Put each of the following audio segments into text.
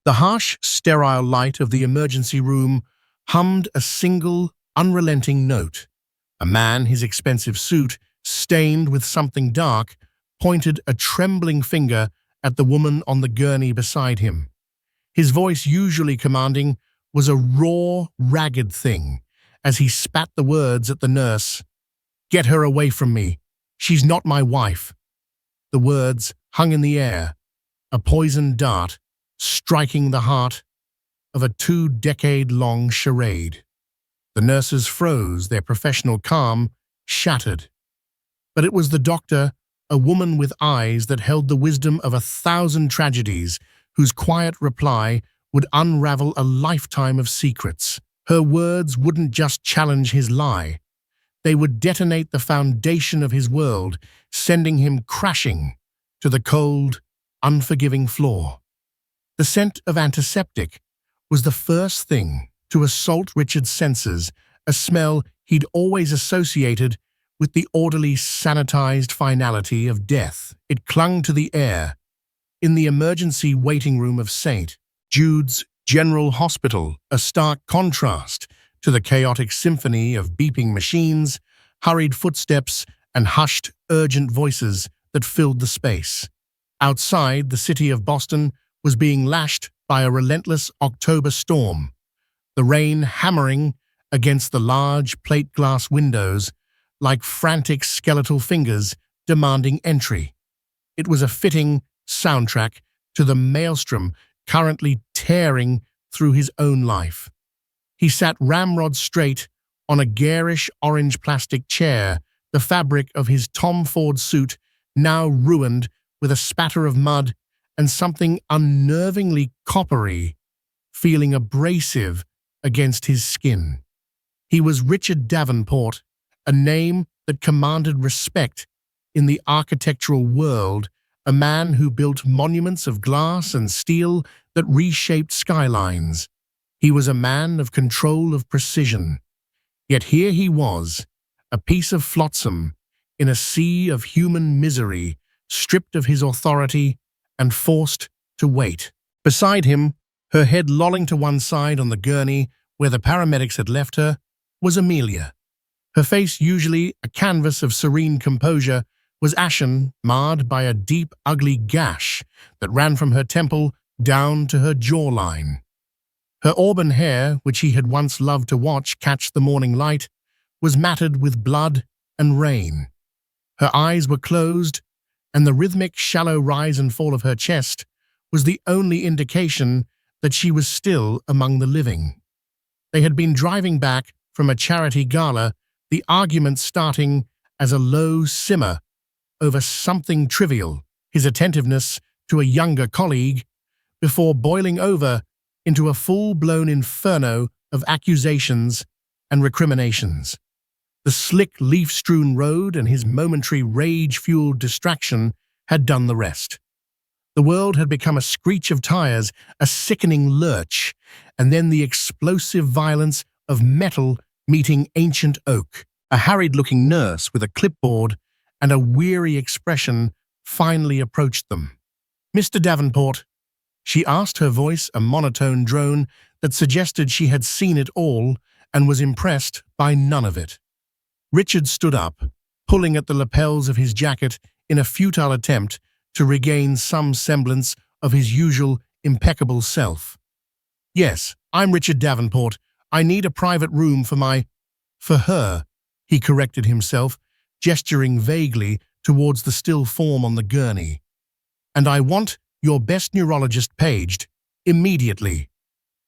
The harsh, sterile light of the emergency room hummed a single, unrelenting note. A man, his expensive suit stained with something dark, pointed a trembling finger at the woman on the gurney beside him. His voice, usually commanding, was a raw, ragged thing as he spat the words at the nurse. "Get her away from me. She's not my wife." The words hung in the air, a poisoned dart striking the heart of a 2-decade-long charade. The nurses froze, their professional calm shattered. But it was the doctor, a woman with eyes that held the wisdom of 1,000 tragedies, whose quiet reply would unravel a lifetime of secrets. Her words wouldn't just challenge his lie. They would detonate the foundation of his world, sending him crashing to the cold, unforgiving floor. The scent of antiseptic was the first thing to assault Richard's senses, a smell he'd always associated with the orderly, sanitized finality of death. It clung to the air. In the emergency waiting room of St. Jude's General Hospital, a stark contrast to the chaotic symphony of beeping machines, hurried footsteps, and hushed, urgent voices that filled the space. Outside, the city of Boston was being lashed by a relentless October storm, the rain hammering against the large plate glass windows like frantic skeletal fingers demanding entry. It was a fitting soundtrack to the maelstrom currently tearing through his own life. He sat ramrod straight on a garish orange plastic chair, the fabric of his Tom Ford suit now ruined with a spatter of mud and something unnervingly coppery feeling abrasive against his skin. He was Richard Davenport, a name that commanded respect in the architectural world, a man who built monuments of glass and steel that reshaped skylines. He was a man of control, of precision. Yet here he was, a piece of flotsam in a sea of human misery, stripped of his authority and forced to wait. Beside him, her head lolling to one side on the gurney where the paramedics had left her, was Amelia. Her face, usually a canvas of serene composure, was ashen, marred by a deep, ugly gash that ran from her temple down to her jawline. Her auburn hair, which he had once loved to watch catch the morning light, was matted with blood and rain. Her eyes were closed, and the rhythmic, shallow rise and fall of her chest was the only indication that she was still among the living. They had been driving back from a charity gala, the argument starting as a low simmer over something trivial, his attentiveness to a younger colleague, before boiling over into a full-blown inferno of accusations and recriminations. The slick, leaf-strewn road and his momentary rage-fueled distraction had done the rest. The world had become a screech of tires, a sickening lurch, and then the explosive violence of metal meeting ancient oak. A harried-looking nurse with a clipboard and a weary expression finally approached them. "Mr. Davenport," she asked, her voice a monotone drone that suggested she had seen it all and was impressed by none of it. Richard stood up, pulling at the lapels of his jacket in a futile attempt to regain some semblance of his usual impeccable self. "Yes, I'm Richard Davenport. I need a private room for her," he corrected himself, gesturing vaguely towards the still form on the gurney. "And I want your best neurologist paged, immediately."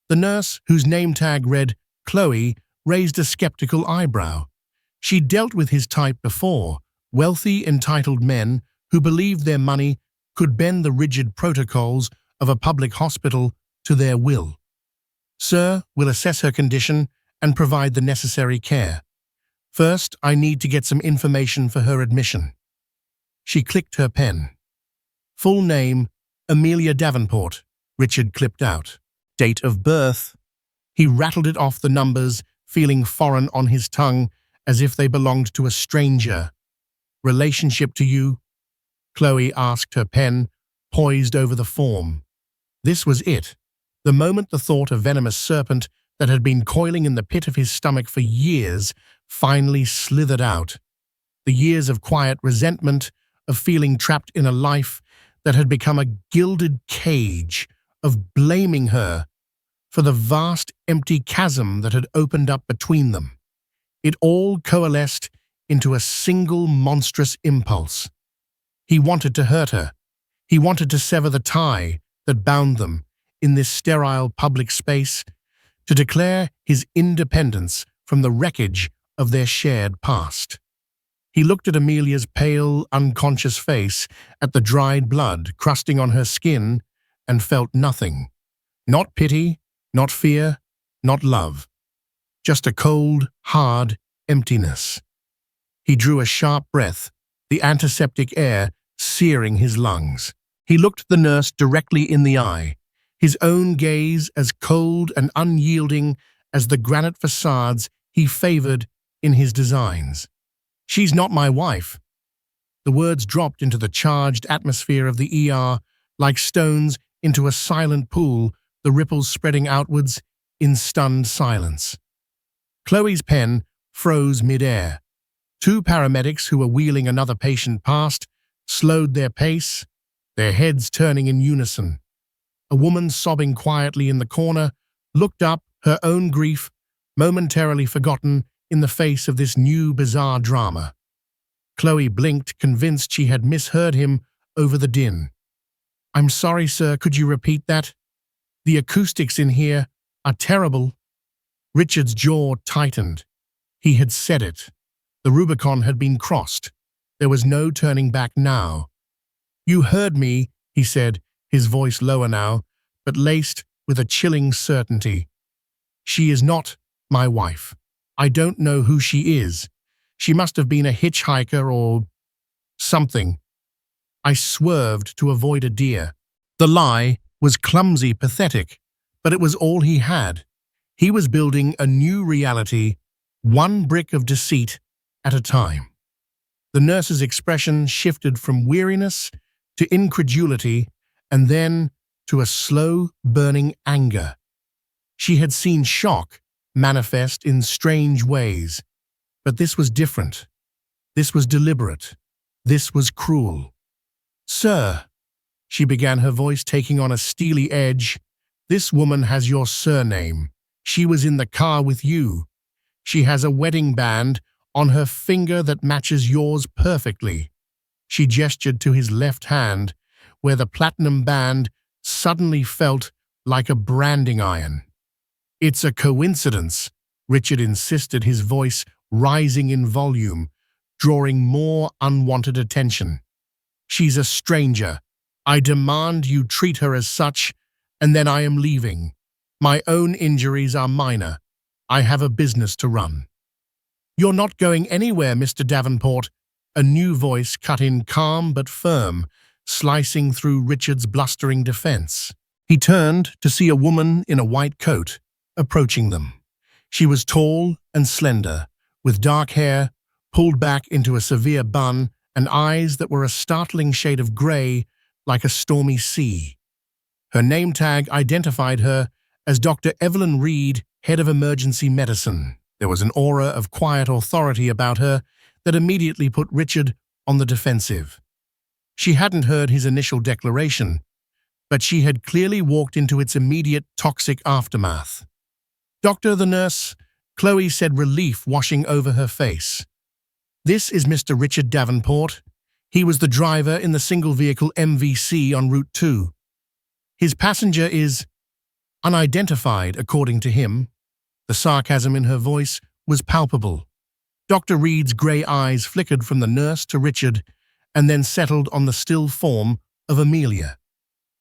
The nurse, whose name tag read Chloe, raised a skeptical eyebrow. She'd dealt with his type before, wealthy, entitled men who believed their money could bend the rigid protocols of a public hospital to their will. "Sir, we'll assess her condition and provide the necessary care. First, I need to get some information for her admission." She clicked her pen. "Full name, Amelia Davenport," Richard clipped out. "Date of birth." He rattled it off, the numbers feeling foreign on his tongue as if they belonged to a stranger. "Relationship to you?" Chloe asked, her pen poised over the form. This was it. The moment the thought of venomous serpent that had been coiling in the pit of his stomach for years finally slithered out, the years of quiet resentment, of feeling trapped in a life that had become a gilded cage, of blaming her for the vast empty chasm that had opened up between them. It all coalesced into a single monstrous impulse. He wanted to hurt her. He wanted to sever the tie that bound them in this sterile public space, to declare his independence from the wreckage of their shared past. He looked at Amelia's pale, unconscious face, at the dried blood crusting on her skin, and felt nothing. Not pity, not fear, not love. Just a cold, hard emptiness. He drew a sharp breath, the antiseptic air searing his lungs. He looked the nurse directly in the eye, his own gaze as cold and unyielding as the granite facades he favored in his designs. "She's not my wife." The words dropped into the charged atmosphere of the ER like stones into a silent pool, the ripples spreading outwards in stunned silence. Chloe's pen froze mid-air. Two paramedics who were wheeling another patient past slowed their pace, their heads turning in unison. A woman sobbing quietly in the corner looked up, her own grief momentarily forgotten in the face of this new bizarre drama. Chloe blinked, convinced she had misheard him over the din. "I'm sorry, sir, could you repeat that? The acoustics in here are terrible." Richard's jaw tightened. He had said it. The Rubicon had been crossed. There was no turning back now. "You heard me," he said, his voice lower now, but laced with a chilling certainty. "She is not my wife. I don't know who she is. She must have been a hitchhiker or something." I swerved to avoid a deer. The lie was clumsy, pathetic, but it was all he had. He was building a new reality, one brick of deceit at a time. The nurse's expression shifted from weariness to incredulity and then to a slow, burning anger. She had seen shock manifest in strange ways, but this was different. This was deliberate. This was cruel. "Sir," she began, her voice taking on a steely edge, "this woman has your surname. She was in the car with you. She has a wedding band on her finger that matches yours perfectly." She gestured to his left hand, where the platinum band suddenly felt like a branding iron. "It's a coincidence," Richard insisted, his voice rising in volume, drawing more unwanted attention. "She's a stranger. I demand you treat her as such, and then I am leaving. My own injuries are minor. I have a business to run." "You're not going anywhere, Mr. Davenport," a new voice cut in, calm but firm, slicing through Richard's blustering defense. He turned to see a woman in a white coat approaching them. She was tall and slender, with dark hair pulled back into a severe bun and eyes that were a startling shade of gray like a stormy sea. Her name tag identified her as Dr. Evelyn Reed, head of emergency medicine. There was an aura of quiet authority about her that immediately put Richard on the defensive. She hadn't heard his initial declaration, but she had clearly walked into its immediate toxic aftermath. "Doctor," the nurse, Chloe said, relief washing over her face. "This is Mr. Richard Davenport. He was the driver in the single-vehicle MVC on Route 2. His passenger is unidentified, according to him." The sarcasm in her voice was palpable. Dr. Reed's grey eyes flickered from the nurse to Richard and then settled on the still form of Amelia.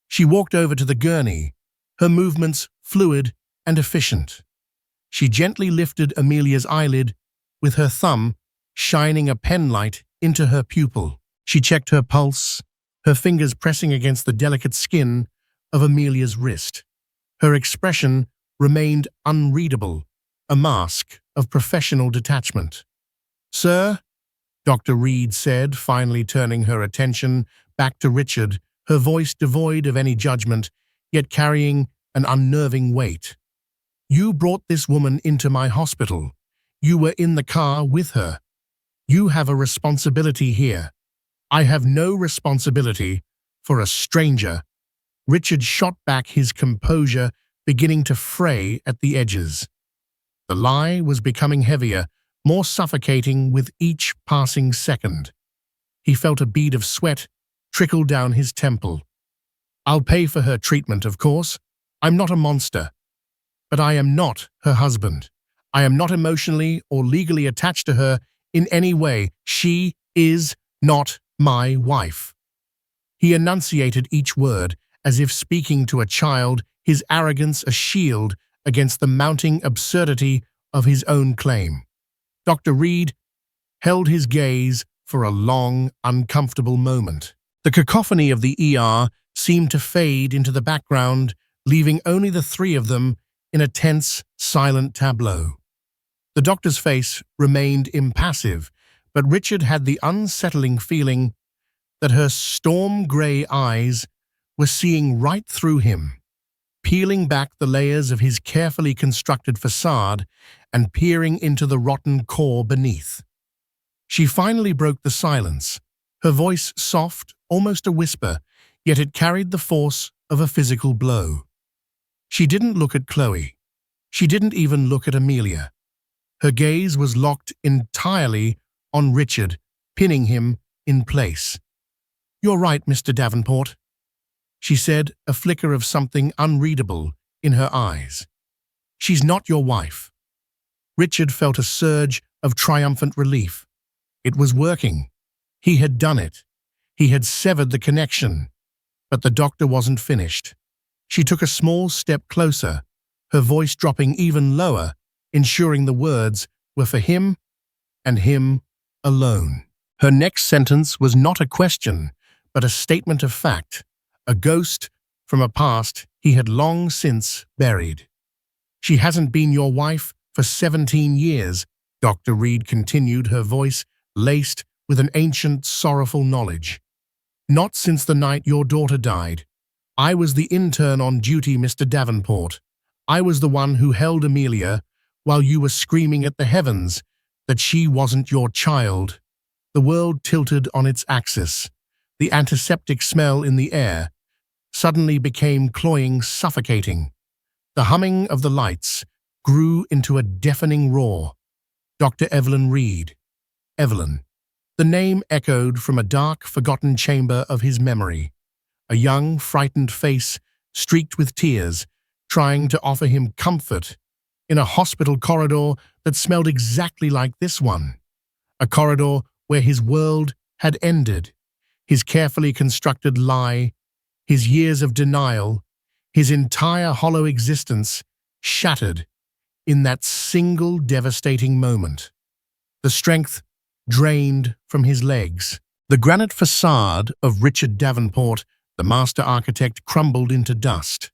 She walked over to the gurney, her movements fluid and efficient. She gently lifted Amelia's eyelid, with her thumb shining a penlight into her pupil. She checked her pulse, her fingers pressing against the delicate skin of Amelia's wrist. Her expression remained unreadable, a mask of professional detachment. "Sir," Dr. Reed said, finally turning her attention back to Richard, her voice devoid of any judgment, yet carrying an unnerving weight. You brought this woman into my hospital. You were in the car with her. You have a responsibility here. I have no responsibility for a stranger. Richard shot back, his composure beginning to fray at the edges. The lie was becoming heavier, more suffocating with each passing second. He felt a bead of sweat trickle down his temple. I'll pay for her treatment, of course. I'm not a monster. But I am not her husband. I am not emotionally or legally attached to her in any way. She is not my wife. He enunciated each word as if speaking to a child, his arrogance a shield against the mounting absurdity of his own claim. Dr. Reed held his gaze for a long, uncomfortable moment. The cacophony of the ER seemed to fade into the background, leaving only the three of them in a tense, silent tableau. The doctor's face remained impassive, but Richard had the unsettling feeling that her storm-gray eyes were seeing right through him, peeling back the layers of his carefully constructed facade and peering into the rotten core beneath. She finally broke the silence, her voice soft, almost a whisper, yet it carried the force of a physical blow. She didn't look at Chloe. She didn't even look at Amelia. Her gaze was locked entirely on Richard, pinning him in place. "You're right, Mr. Davenport," she said, a flicker of something unreadable in her eyes. "She's not your wife." Richard felt a surge of triumphant relief. It was working. He had done it. He had severed the connection. But the doctor wasn't finished. She took a small step closer, her voice dropping even lower, ensuring the words were for him and him alone. Her next sentence was not a question, but a statement of fact, a ghost from a past he had long since buried. "She hasn't been your wife for 17 years, Dr. Reed continued, her voice laced with an ancient, sorrowful knowledge. "Not since the night your daughter died. I was the intern on duty, Mr. Davenport. I was the one who held Amelia while you were screaming at the heavens that she wasn't your child." The world tilted on its axis. The antiseptic smell in the air suddenly became cloying, suffocating. The humming of the lights grew into a deafening roar. Dr. Evelyn Reed. Evelyn. The name echoed from a dark, forgotten chamber of his memory. A young, frightened face, streaked with tears, trying to offer him comfort in a hospital corridor that smelled exactly like this one. A corridor where his world had ended, his carefully constructed lie, his years of denial, his entire hollow existence shattered in that single devastating moment. The strength drained from his legs. The granite facade of Richard Davenport, the master architect, crumbled into dust.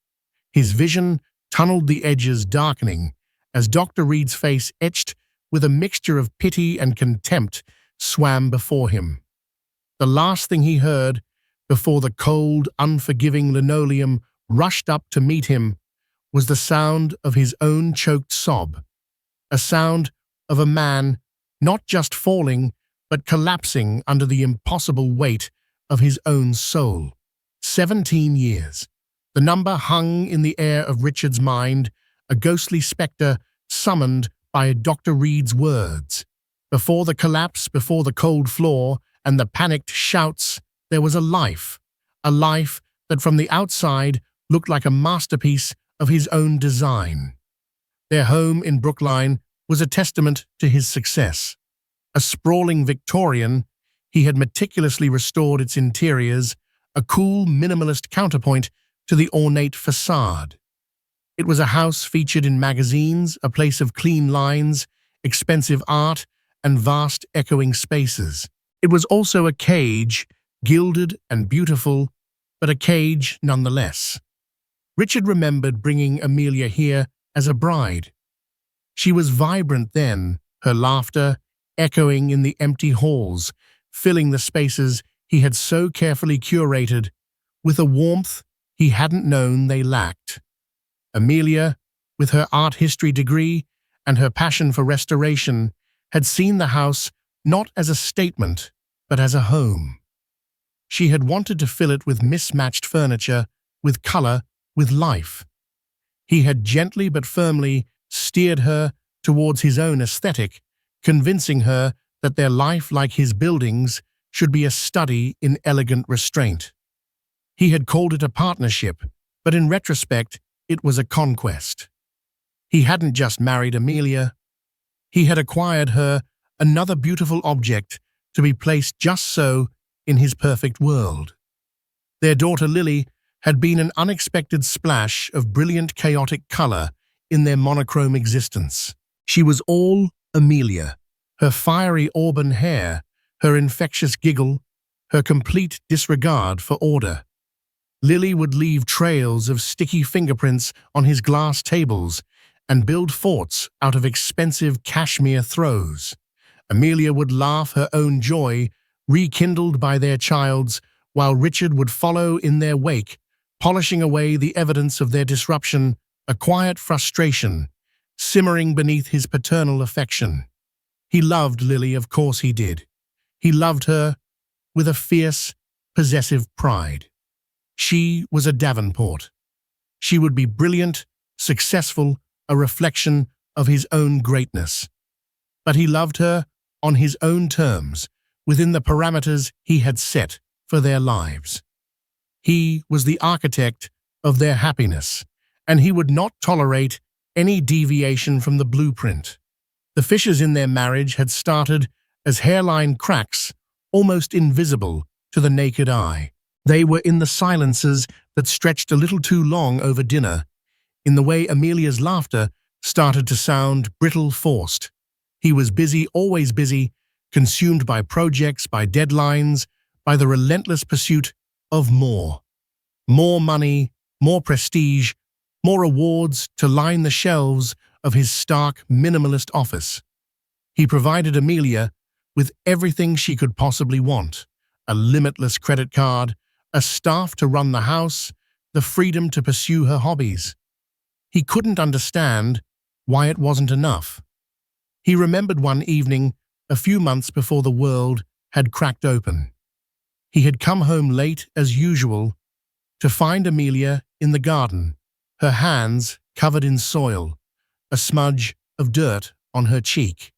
His vision tunneled, the edges darkening, as Dr. Reed's face, etched with a mixture of pity and contempt, swam before him. The last thing he heard before the cold, unforgiving linoleum rushed up to meet him was the sound of his own choked sob, a sound of a man not just falling, but collapsing under the impossible weight of his own soul. 17 years. The number hung in the air of Richard's mind, a ghostly specter summoned by Dr. Reed's words. Before the collapse, before the cold floor and the panicked shouts, there was a life that from the outside looked like a masterpiece of his own design. Their home in Brookline was a testament to his success. A sprawling Victorian, he had meticulously restored its interiors, a cool, minimalist counterpoint to the ornate facade. It was a house featured in magazines, a place of clean lines, expensive art, and vast echoing spaces. It was also a cage, gilded and beautiful, but a cage nonetheless. Richard remembered bringing Amelia here as a bride. She was vibrant then, her laughter echoing in the empty halls, filling the spaces he had so carefully curated with a warmth he hadn't known they lacked. Amelia, with her art history degree and her passion for restoration, had seen the house not as a statement, but as a home. She had wanted to fill it with mismatched furniture, with color, with life. He had gently but firmly steered her towards his own aesthetic, convincing her that their life, like his buildings, should be a study in elegant restraint. He had called it a partnership, but in retrospect, it was a conquest. He hadn't just married Amelia. He had acquired her, another beautiful object to be placed just so in his perfect world. Their daughter Lily had been an unexpected splash of brilliant chaotic color in their monochrome existence. She was all Amelia, her fiery auburn hair, her infectious giggle, her complete disregard for order. Lily would leave trails of sticky fingerprints on his glass tables and build forts out of expensive cashmere throws. Amelia would laugh her own joy, rekindled by their child's, while Richard would follow in their wake, polishing away the evidence of their disruption, a quiet frustration, simmering beneath his paternal affection. He loved Lily, of course he did. He loved her with a fierce, possessive pride. She was a Davenport. She would be brilliant, successful, a reflection of his own greatness. But he loved her on his own terms, within the parameters he had set for their lives. He was the architect of their happiness, and he would not tolerate any deviation from the blueprint. The fissures in their marriage had started as hairline cracks, almost invisible to the naked eye. They were in the silences that stretched a little too long over dinner, in the way Amelia's laughter started to sound brittle, forced. He was busy, always busy, consumed by projects, by deadlines, by the relentless pursuit of more. More money, more prestige, more awards to line the shelves of his stark, minimalist office. He provided Amelia with everything she could possibly want: a limitless credit card, a staff to run the house, the freedom to pursue her hobbies. He couldn't understand why it wasn't enough. He remembered one evening, a few months before the world had cracked open. He had come home late as usual to find Amelia in the garden, her hands covered in soil, a smudge of dirt on her cheek.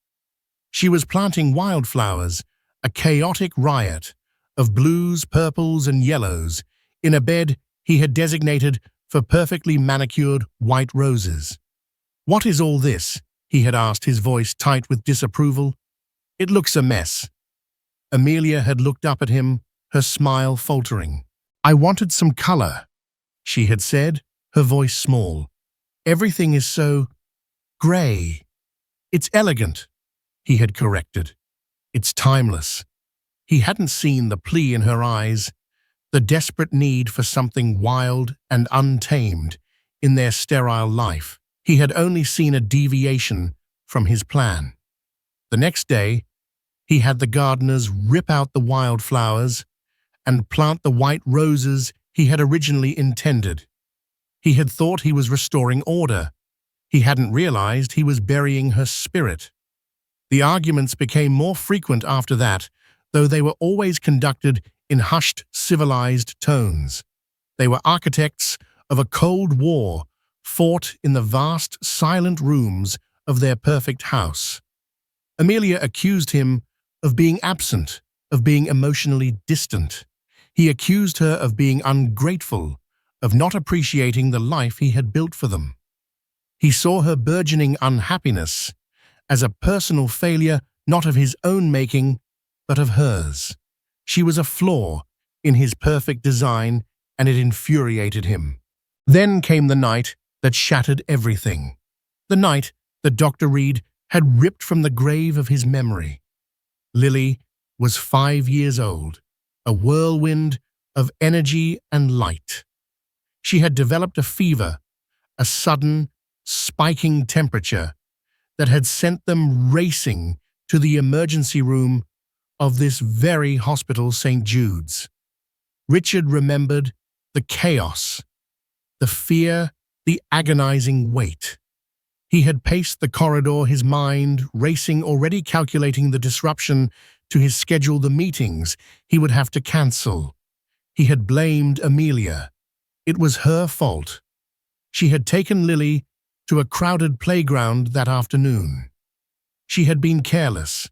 She was planting wildflowers, a chaotic riot of blues, purples, and yellows, in a bed he had designated for perfectly manicured white roses. "What is all this?" he had asked, his voice tight with disapproval. "It looks a mess." Amelia had looked up at him, her smile faltering. "I wanted some color," she had said, her voice small. "Everything is so gray." "It's elegant," he had corrected. "It's timeless." He hadn't seen the plea in her eyes, the desperate need for something wild and untamed in their sterile life. He had only seen a deviation from his plan. The next day, he had the gardeners rip out the wildflowers and plant the white roses he had originally intended. He had thought he was restoring order. He hadn't realized he was burying her spirit. The arguments became more frequent after that, though they were always conducted in hushed, civilized tones. They were architects of a cold war fought in the vast, silent rooms of their perfect house. Amelia accused him of being absent, of being emotionally distant. He accused her of being ungrateful, of not appreciating the life he had built for them. He saw her burgeoning unhappiness as a personal failure, not of his own making, but of hers. She was a flaw in his perfect design, and it infuriated him. Then came the night that shattered everything. The night that Dr. Reed had ripped from the grave of his memory. Lily was 5 years old, a whirlwind of energy and light. She had developed a fever, a sudden, spiking temperature that had sent them racing to the emergency room of this very hospital, St. Jude's. Richard remembered the chaos, the fear the agonizing weight. He had paced the corridor, his mind racing, already calculating the disruption to his schedule, the meetings he would have to cancel. He had blamed Amelia. It was her fault. She had taken Lily to a crowded playground that afternoon. She had been careless.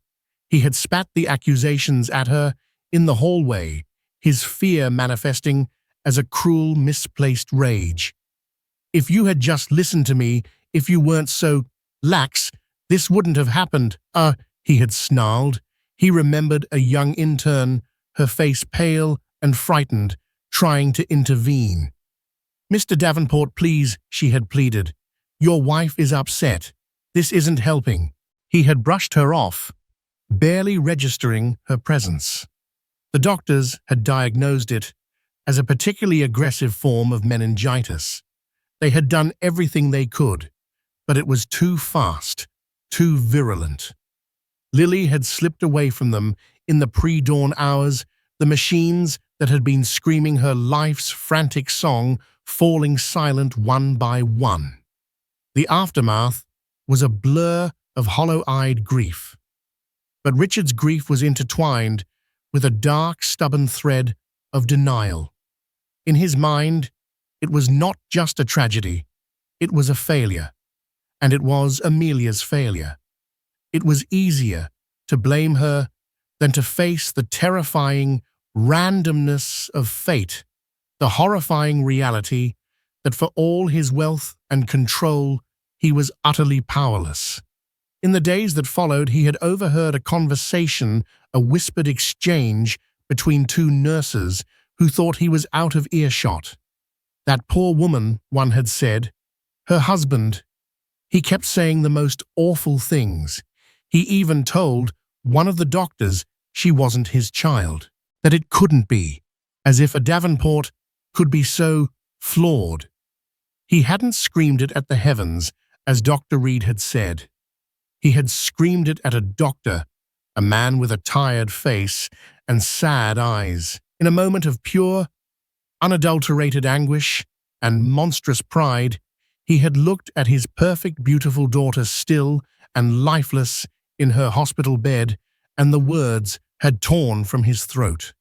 He had spat the accusations at her in the hallway, his fear manifesting as a cruel, misplaced rage. "If you had just listened to me, if you weren't so lax, this wouldn't have happened." He had snarled. He remembered a young intern, her face pale and frightened, trying to intervene. "Mr. Davenport, please," she had pleaded. "Your wife is upset. This isn't helping." He had brushed her off, barely registering her presence. The doctors had diagnosed it as a particularly aggressive form of meningitis. They had done everything they could, but it was too fast, too virulent. Lily had slipped away from them in the pre-dawn hours, the machines that had been screaming her life's frantic song falling silent one by one. The aftermath was a blur of hollow-eyed grief. But Richard's grief was intertwined with a dark, stubborn thread of denial. In his mind, it was not just a tragedy, it was a failure. And it was Amelia's failure. It was easier to blame her than to face the terrifying randomness of fate, the horrifying reality that for all his wealth and control, he was utterly powerless. In the days that followed, he had overheard a conversation, a whispered exchange between two nurses who thought he was out of earshot. "That poor woman," one had said, "her husband, he kept saying the most awful things. He even told one of the doctors she wasn't his child, that it couldn't be, as if a Davenport could be so flawed." He hadn't screamed it at the heavens, as Dr. Reed had said. He had screamed it at a doctor, a man with a tired face and sad eyes. In a moment of pure, unadulterated anguish and monstrous pride, he had looked at his perfect, beautiful daughter still and lifeless in her hospital bed, and the words had torn from his throat.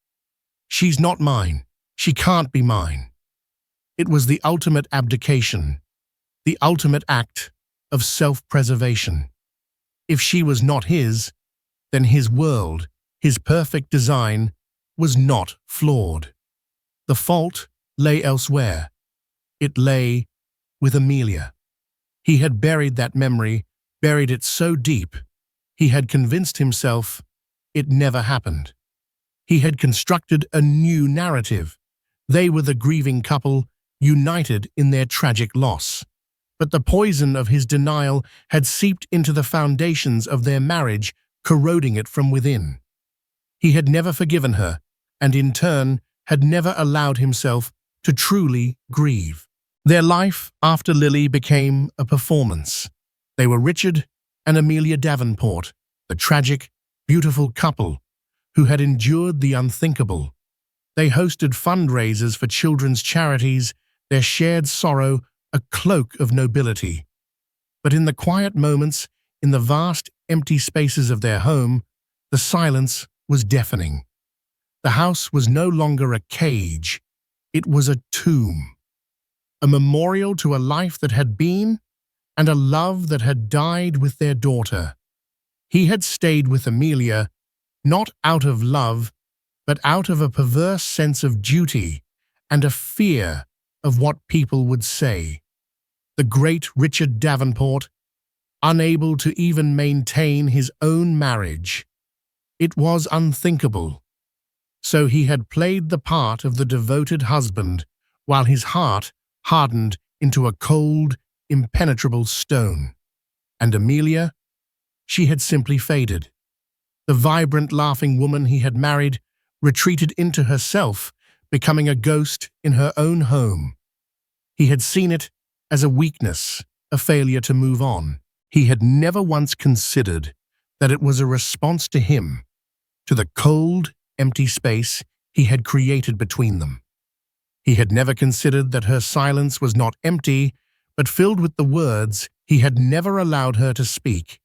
"She's not mine. She can't be mine." It was the ultimate abdication, the ultimate act of self-preservation. If she was not his, then his world, his perfect design, was not flawed. The fault lay elsewhere. It lay with Amelia. He had buried that memory, buried it so deep, he had convinced himself it never happened. He had constructed a new narrative. They were the grieving couple, united in their tragic loss. But the poison of his denial had seeped into the foundations of their marriage, corroding it from within. He had never forgiven her, and in turn had never allowed himself to truly grieve. Their life after Lily became a performance. They were Richard and Amelia Davenport, the tragic, beautiful couple who had endured the unthinkable. They hosted fundraisers for children's charities, their shared sorrow a cloak of nobility. But in the quiet moments, in the vast, empty spaces of their home, the silence was deafening. The house was no longer a cage. It was a tomb. A memorial to a life that had been and a love that had died with their daughter. He had stayed with Amelia, not out of love, but out of a perverse sense of duty and a fear of what people would say. The great Richard Davenport, unable to even maintain his own marriage. It was unthinkable. So he had played the part of the devoted husband, while his heart hardened into a cold, impenetrable stone. And Amelia? She had simply faded. The vibrant, laughing woman he had married retreated into herself, becoming a ghost in her own home. He had seen it as a weakness, a failure to move on. He had never once considered that it was a response to him, to the cold, empty space he had created between them. He had never considered that her silence was not empty, but filled with the words he had never allowed her to speak.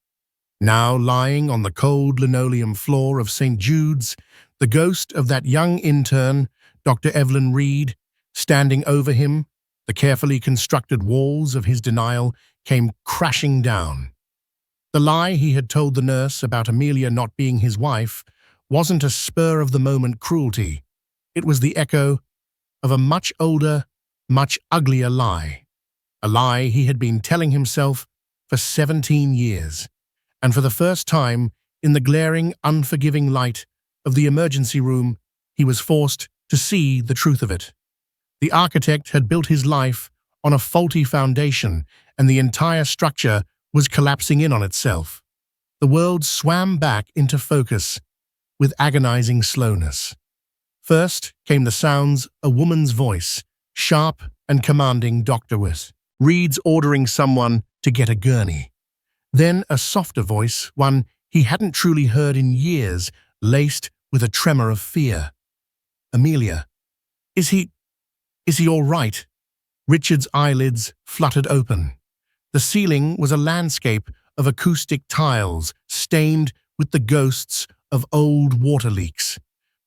Now lying on the cold linoleum floor of St. Jude's, the ghost of that young intern, Dr. Evelyn Reed, standing over him, the carefully constructed walls of his denial came crashing down. The lie he had told the nurse about Amelia not being his wife wasn't a spur-of-the-moment cruelty. It was the echo of a much older, much uglier lie. A lie he had been telling himself for 17 years. And for the first time, in the glaring, unforgiving light of the emergency room, he was forced to see the truth of it. The architect had built his life on a faulty foundation, and the entire structure was collapsing in on itself. The world swam back into focus with agonizing slowness. First came the sounds, a woman's voice, sharp and commanding. Dr. Reed's ordering someone to get a gurney. Then a softer voice, one he hadn't truly heard in years, laced with a tremor of fear. Amelia. Is he all right? Richard's eyelids fluttered open. The ceiling was a landscape of acoustic tiles, stained with the ghosts of old water leaks.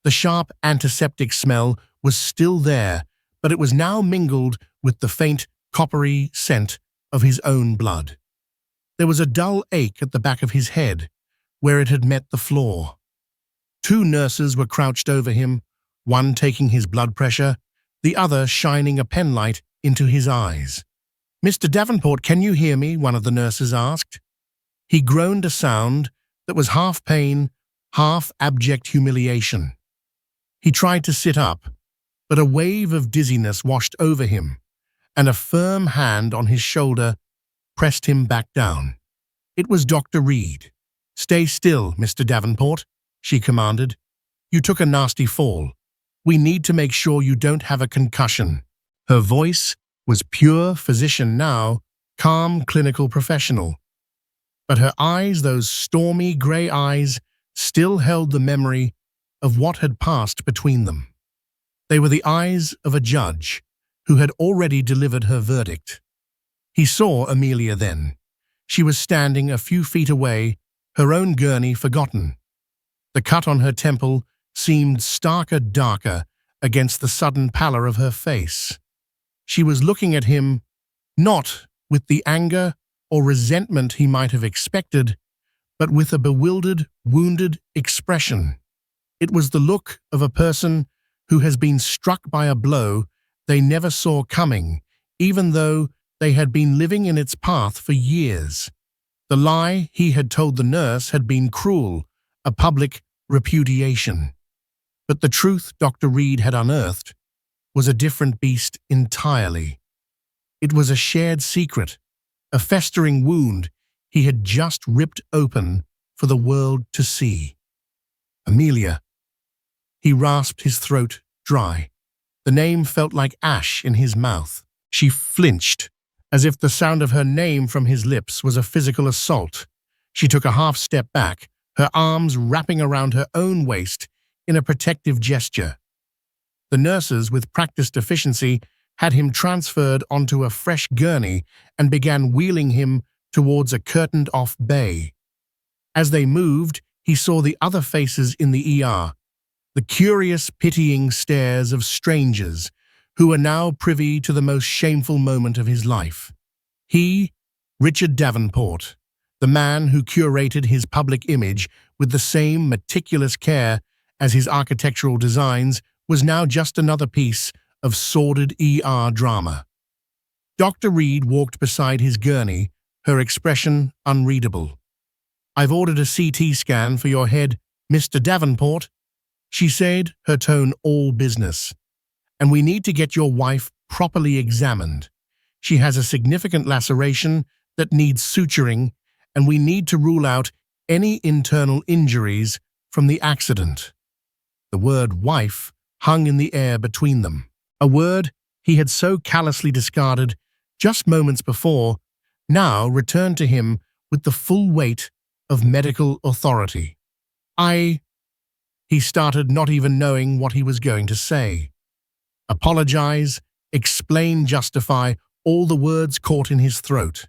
The sharp antiseptic smell was still there, but it was now mingled with the faint, coppery scent of his own blood. There was a dull ache at the back of his head, where it had met the floor. Two nurses were crouched over him, one taking his blood pressure, the other shining a penlight into his eyes. "Mr. Davenport, can you hear me?" one of the nurses asked. He groaned a sound that was half pain, half abject humiliation. He tried to sit up, but a wave of dizziness washed over him, and a firm hand on his shoulder pressed him back down. It was Dr. Reed. "Stay still, Mr. Davenport," she commanded. "You took a nasty fall. We need to make sure you don't have a concussion." Her voice was pure physician now, calm clinical professional. But her eyes, those stormy grey eyes, still held the memory of what had passed between them. They were the eyes of a judge who had already delivered her verdict. He saw Amelia then. She was standing a few feet away, her own gurney forgotten. The cut on her temple seemed starker darker against the sudden pallor of her face. She was looking at him, not with the anger or resentment he might have expected, but with a bewildered, wounded expression. It was the look of a person who has been struck by a blow they never saw coming, even though they had been living in its path for years. The lie he had told the nurse had been cruel, a public repudiation. But the truth Dr. Reed had unearthed was a different beast entirely. It was a shared secret, a festering wound he had just ripped open for the world to see. Amelia. He rasped his throat dry. The name felt like ash in his mouth. She flinched, as if the sound of her name from his lips was a physical assault. She took a half step back, her arms wrapping around her own waist in a protective gesture. The nurses, with practiced efficiency, had him transferred onto a fresh gurney and began wheeling him towards a curtained-off bay. As they moved, he saw the other faces in the ER, the curious, pitying stares of strangers who were now privy to the most shameful moment of his life. He, Richard Davenport, the man who curated his public image with the same meticulous care as his architectural designs, was now just another piece of sordid ER drama. Dr. Reed walked beside his gurney, her expression unreadable. "I've ordered a CT scan for your head, Mr. Davenport," she said, her tone all business. "And we need to get your wife properly examined. She has a significant laceration that needs suturing, and we need to rule out any internal injuries from the accident." The word wife hung in the air between them, a word he had so callously discarded just moments before, now returned to him with the full weight of medical authority. He started, not even knowing what he was going to say. Apologize, explain, justify, all the words caught in his throat.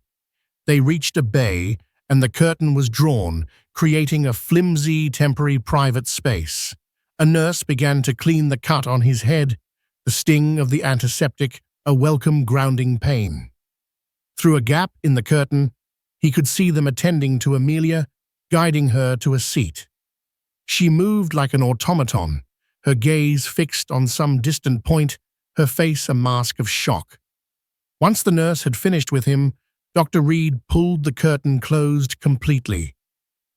They reached a bay, and the curtain was drawn, creating a flimsy, temporary private space. A nurse began to clean the cut on his head, the sting of the antiseptic a welcome grounding pain. Through a gap in the curtain, he could see them attending to Amelia, guiding her to a seat. She moved like an automaton, her gaze fixed on some distant point, her face a mask of shock. Once the nurse had finished with him, Dr. Reed pulled the curtain closed completely.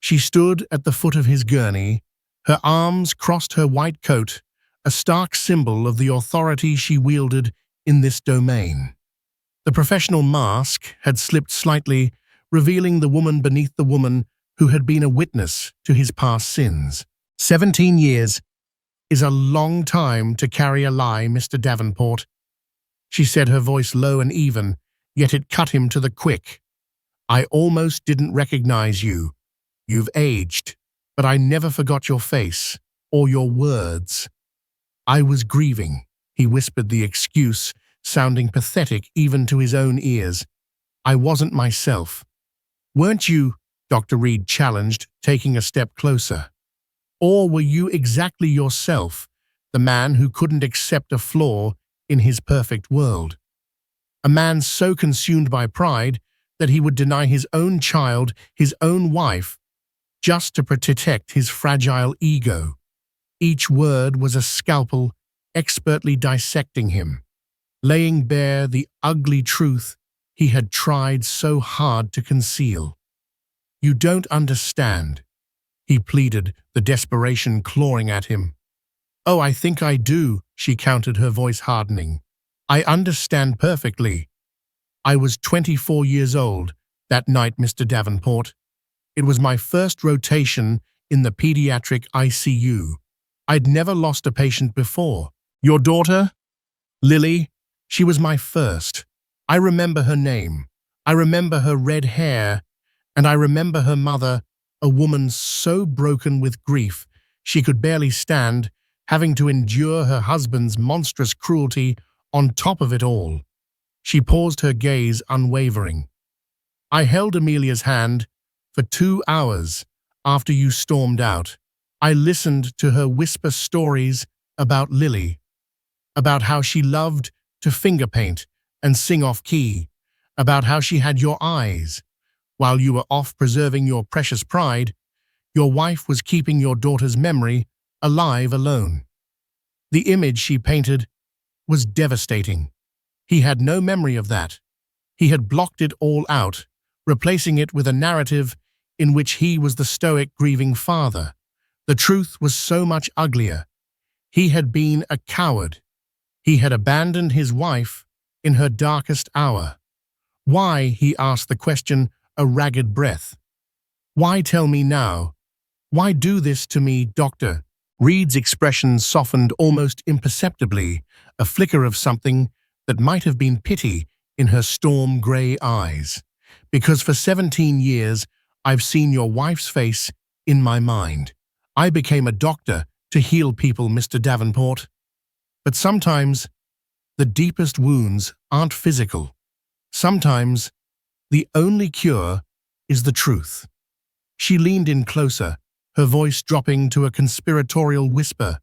She stood at the foot of his gurney, her arms crossed her white coat, a stark symbol of the authority she wielded in this domain. The professional mask had slipped slightly, revealing the woman beneath the woman who had been a witness to his past sins. 17 years is a long time to carry a lie, Mr. Davenport, she said, her voice low and even, yet it cut him to the quick. I almost didn't recognize you. You've aged, but I never forgot your face or your words. I was grieving, he whispered the excuse, sounding pathetic even to his own ears. I wasn't myself. Weren't you? Dr. Reed challenged, taking a step closer. Or were you exactly yourself, the man who couldn't accept a flaw in his perfect world? A man so consumed by pride that he would deny his own child, his own wife, just to protect his fragile ego. Each word was a scalpel, expertly dissecting him, laying bare the ugly truth he had tried so hard to conceal. You don't understand, he pleaded, the desperation clawing at him. Oh, I think I do, she countered, her voice hardening. I understand perfectly. I was 24 years old that night, Mr. Davenport. It was my first rotation in the pediatric ICU. I'd never lost a patient before. Your daughter? Lily? She was my first. I remember her name. I remember her red hair. And I remember her mother, a woman so broken with grief she could barely stand, having to endure her husband's monstrous cruelty on top of it all. She paused, her gaze unwavering. I held Amelia's hand for 2 hours after you stormed out. I listened to her whisper stories about Lily, about how she loved to finger paint and sing off-key, about how she had your eyes. While you were off preserving your precious pride, your wife was keeping your daughter's memory alive alone. The image she painted was devastating. He had no memory of that. He had blocked it all out, replacing it with a narrative in which he was the stoic, grieving father. The truth was so much uglier. He had been a coward. He had abandoned his wife in her darkest hour. Why, he asked the question, a ragged breath. Why tell me now? Why do this to me, doctor? Reed's expression softened almost imperceptibly, a flicker of something that might have been pity in her storm-grey eyes. Because for 17 years, I've seen your wife's face in my mind. I became a doctor to heal people, Mr. Davenport. But sometimes, the deepest wounds aren't physical. Sometimes, the only cure is the truth. She leaned in closer, her voice dropping to a conspiratorial whisper.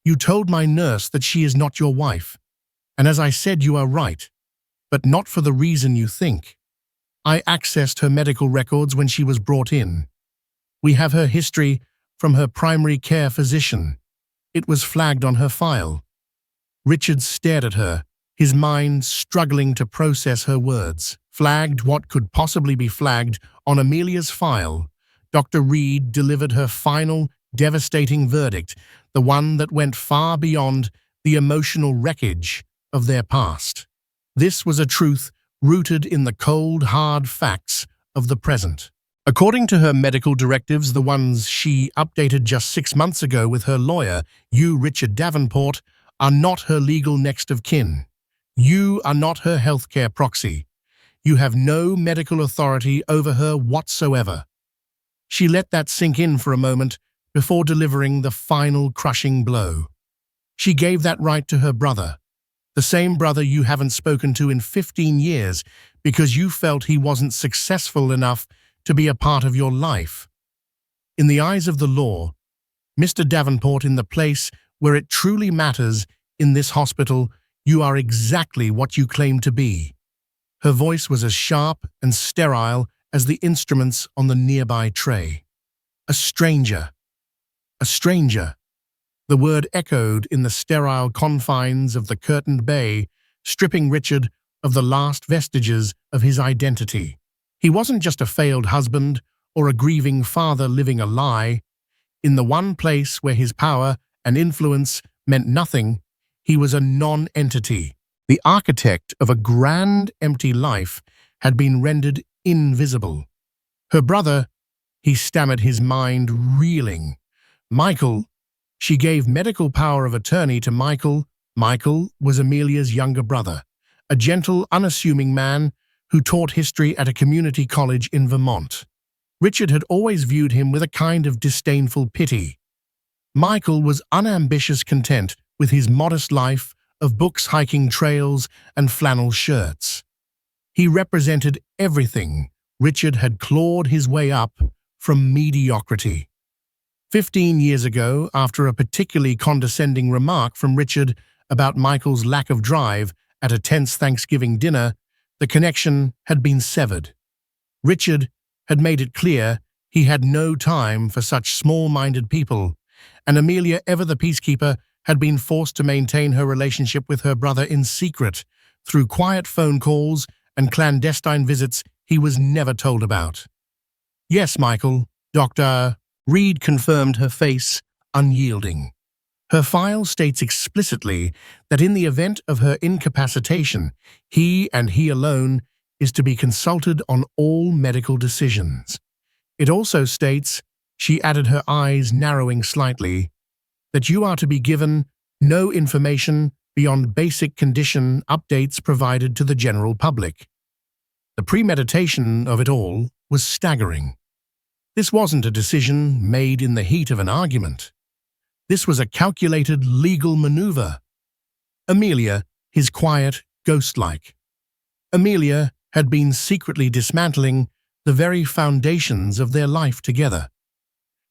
You told my nurse that she is not your wife, and as I said, you are right, but not for the reason you think. I accessed her medical records when she was brought in. We have her history from her primary care physician. It was flagged on her file. Richard stared at her, his mind struggling to process her words. Flagged what could possibly be flagged on Amelia's file. Dr. Reed delivered her final, devastating verdict, the one that went far beyond the emotional wreckage of their past. This was a truth rooted in the cold, hard facts of the present. According to her medical directives, the ones she updated just 6 months ago with her lawyer, you, Richard Davenport, are not her legal next of kin. You are not her healthcare proxy. You have no medical authority over her whatsoever. She let that sink in for a moment before delivering the final crushing blow. She gave that right to her brother, The same brother you haven't spoken to in 15 years because you felt he wasn't successful enough to be a part of your life. In the eyes of the law, Mr. Davenport, in the place where it truly matters, in this hospital, you are exactly what you claim to be. Her voice was as sharp and sterile as the instruments on the nearby tray. A stranger. A stranger. The word echoed in the sterile confines of the curtained bay, stripping Richard of the last vestiges of his identity. He wasn't just a failed husband or a grieving father living a lie. In the one place where his power and influence meant nothing, he was a non-entity. The architect of a grand, empty life had been rendered invisible. Her brother, he stammered, his mind reeling. Michael. She gave medical power of attorney to Michael. Michael was Amelia's younger brother, a gentle, unassuming man who taught history at a community college in Vermont. Richard had always viewed him with a kind of disdainful pity. Michael was unambitious, content with his modest life of books, hiking trails, and flannel shirts. He represented everything Richard had clawed his way up from mediocrity. 15 years ago, after a particularly condescending remark from Richard about Michael's lack of drive at a tense Thanksgiving dinner, the connection had been severed. Richard had made it clear he had no time for such small-minded people, and Amelia, ever the peacekeeper, had been forced to maintain her relationship with her brother in secret through quiet phone calls and clandestine visits he was never told about. Yes, Michael, Dr. Reed confirmed, her face unyielding. Her file states explicitly that in the event of her incapacitation, he and he alone is to be consulted on all medical decisions. It also states, she added, her eyes narrowing slightly, that you are to be given no information beyond basic condition updates provided to the general public. The premeditation of it all was staggering. This wasn't a decision made in the heat of an argument. This was a calculated legal maneuver. Amelia, his quiet, ghost-like. Amelia had been secretly dismantling the very foundations of their life together.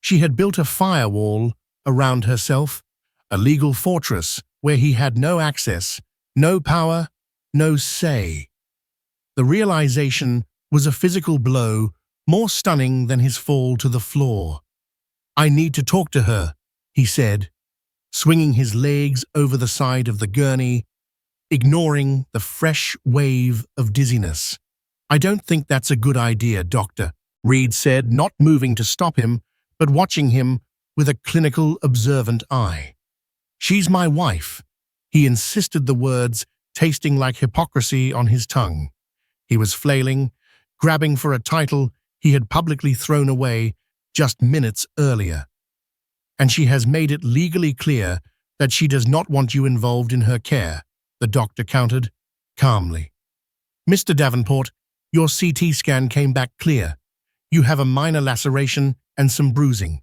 She had built a firewall around herself, a legal fortress where he had no access, no power, no say. The realization was a physical blow more stunning than his fall to the floor. I need to talk to her, he said, swinging his legs over the side of the gurney, ignoring the fresh wave of dizziness. I don't think that's a good idea, Doctor, Reed said, not moving to stop him, but watching him with a clinical, observant eye. She's my wife, he insisted, the words tasting like hypocrisy on his tongue. He was flailing, grabbing for a title he had publicly thrown away just minutes earlier. And she has made it legally clear that she does not want you involved in her care, the doctor countered, calmly. Mr. Davenport, your CT scan came back clear. You have a minor laceration and some bruising.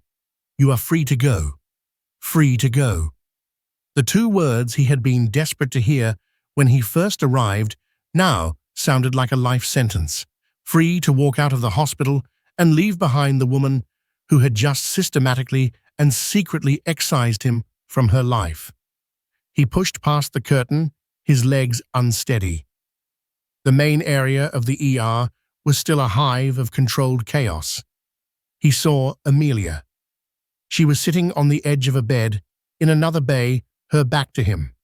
You are free to go. Free to go. The two words he had been desperate to hear when he first arrived now sounded like a life sentence. Free to walk out of the hospital and leave behind the woman who had just systematically and secretly excised him from her life. He pushed past the curtain, his legs unsteady. The main area of the ER was still a hive of controlled chaos. He saw Amelia. She was sitting on the edge of a bed in another bay, her back to him.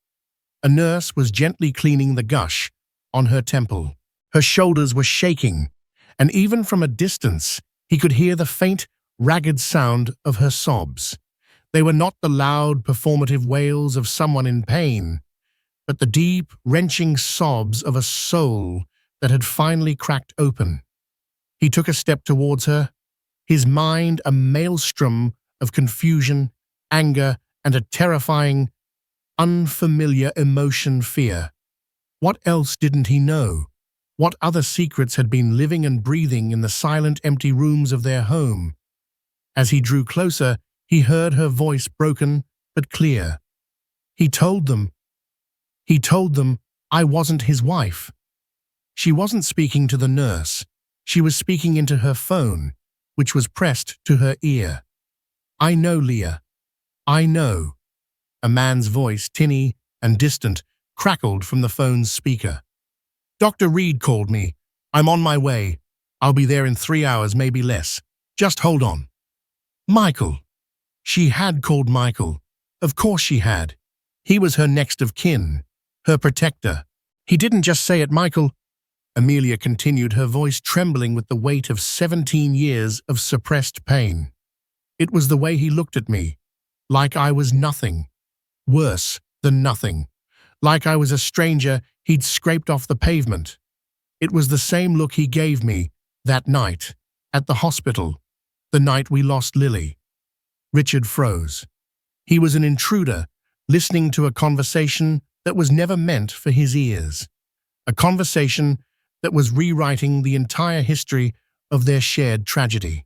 A nurse was gently cleaning the gush on her temple. Her shoulders were shaking, and even from a distance, he could hear the faint, ragged sound of her sobs. They were not the loud, performative wails of someone in pain, but the deep, wrenching sobs of a soul that had finally cracked open. He took a step towards her, his mind a maelstrom of confusion, anger, and a terrifying, unfamiliar emotion, fear. What else didn't he know? What other secrets had been living and breathing in the silent, empty rooms of their home? As he drew closer, he heard her voice, broken but clear. He told them. He told them I wasn't his wife. She wasn't speaking to the nurse. She was speaking into her phone, which was pressed to her ear. "I know, Leah. I know." A man's voice, tinny and distant, crackled from the phone's speaker. "Dr. Reed called me. I'm on my way. I'll be there in 3 hours, maybe less. Just hold on." Michael. She had called Michael. Of course she had. He was her next of kin, her protector. "He didn't just say it, Michael." Amelia continued, her voice trembling with the weight of 17 years of suppressed pain. "It was the way he looked at me, like I was nothing. Worse than nothing. Like I was a stranger he'd scraped off the pavement. It was the same look he gave me that night, at the hospital, the night we lost Lily." Richard froze. He was an intruder, listening to a conversation that was never meant for his ears. A conversation that was rewriting the entire history of their shared tragedy.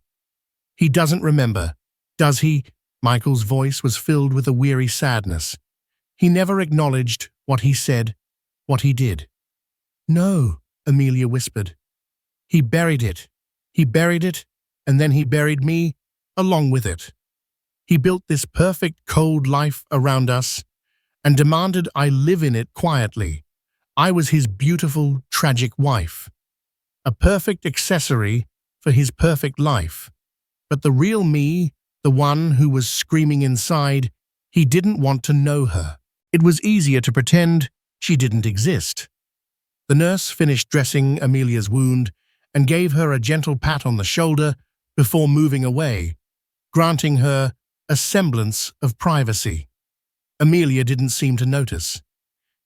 "He doesn't remember, does he?" Michael's voice was filled with a weary sadness. "He never acknowledged what he said, what he did." "No," Amelia whispered. "He buried it. He buried it, and then he buried me along with it. He built this perfect cold life around us and demanded I live in it quietly. I was his beautiful, tragic wife. A perfect accessory for his perfect life. But the real me, the one who was screaming inside, he didn't want to know her. It was easier to pretend she didn't exist." The nurse finished dressing Amelia's wound and gave her a gentle pat on the shoulder before moving away, granting her a semblance of privacy. Amelia didn't seem to notice.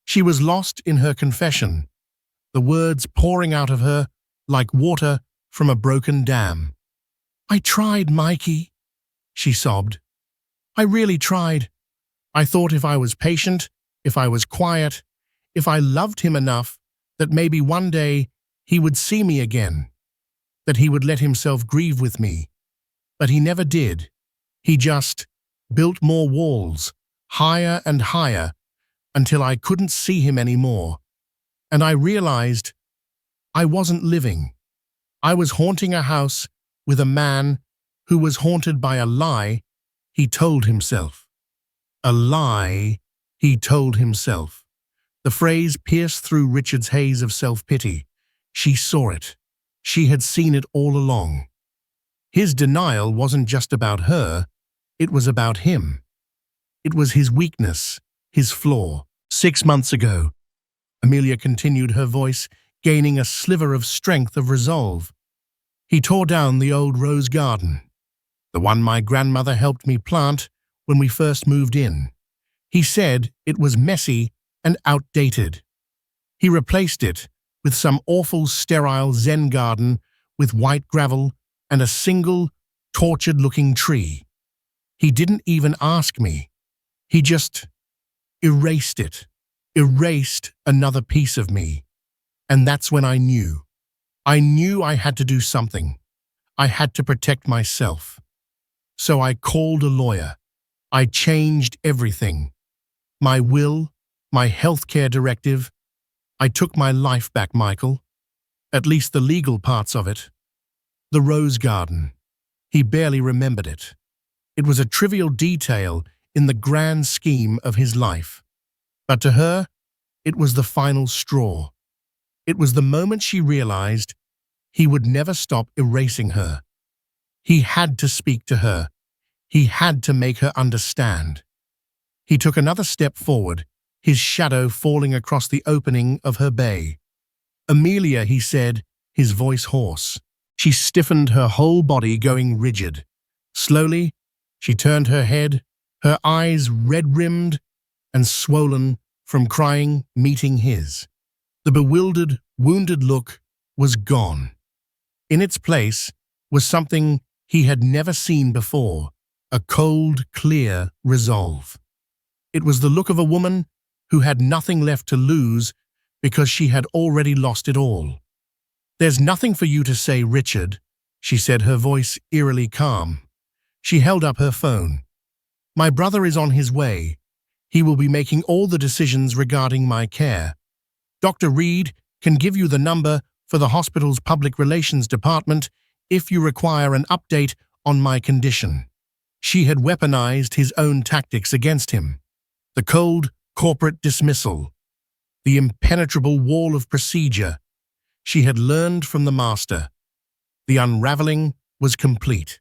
She was lost in her confession, the words pouring out of her like water from a broken dam. "I tried, Mikey," she sobbed. "I really tried. I thought if I was patient, if I was quiet, if I loved him enough, that maybe one day he would see me again, that he would let himself grieve with me. But he never did. He just built more walls, higher and higher, until I couldn't see him anymore. And I realized I wasn't living. I was haunting a house with a man who was haunted by a lie he told himself. A lie he told himself." The phrase pierced through Richard's haze of self-pity. She saw it. She had seen it all along. His denial wasn't just about her, it was about him. It was his weakness, his flaw. 6 months ago, Amelia continued, her voice gaining a sliver of strength of resolve. "He tore down the old rose garden, the one my grandmother helped me plant when we first moved in. He said it was messy and outdated. He replaced it with some awful sterile Zen garden with white gravel and a single tortured-looking tree. He didn't even ask me. He just erased it, erased another piece of me. And that's when I knew. I knew I had to do something. I had to protect myself. So I called a lawyer. I changed everything. My will, my healthcare directive. I took my life back, Michael. At least the legal parts of it. The rose garden. He barely remembered it. It was a trivial detail in the grand scheme of his life. But to her, it was the final straw. It was the moment she realized he would never stop erasing her. He had to speak to her. He had to make her understand. He took another step forward, his shadow falling across the opening of her bay. "Amelia," he said, his voice hoarse. She stiffened, her whole body going rigid. Slowly, she turned her head, her eyes red-rimmed and swollen from crying meeting his. The bewildered, wounded look was gone. In its place was something he had never seen before, a cold, clear resolve. It was the look of a woman who had nothing left to lose because she had already lost it all. "There's nothing for you to say, Richard," she said, her voice eerily calm. She held up her phone. "My brother is on his way. He will be making all the decisions regarding my care. Dr. Reed can give you the number for the hospital's public relations department if you require an update on my condition." She had weaponized his own tactics against him. The cold corporate dismissal, the impenetrable wall of procedure. She had learned from the master. The unraveling was complete.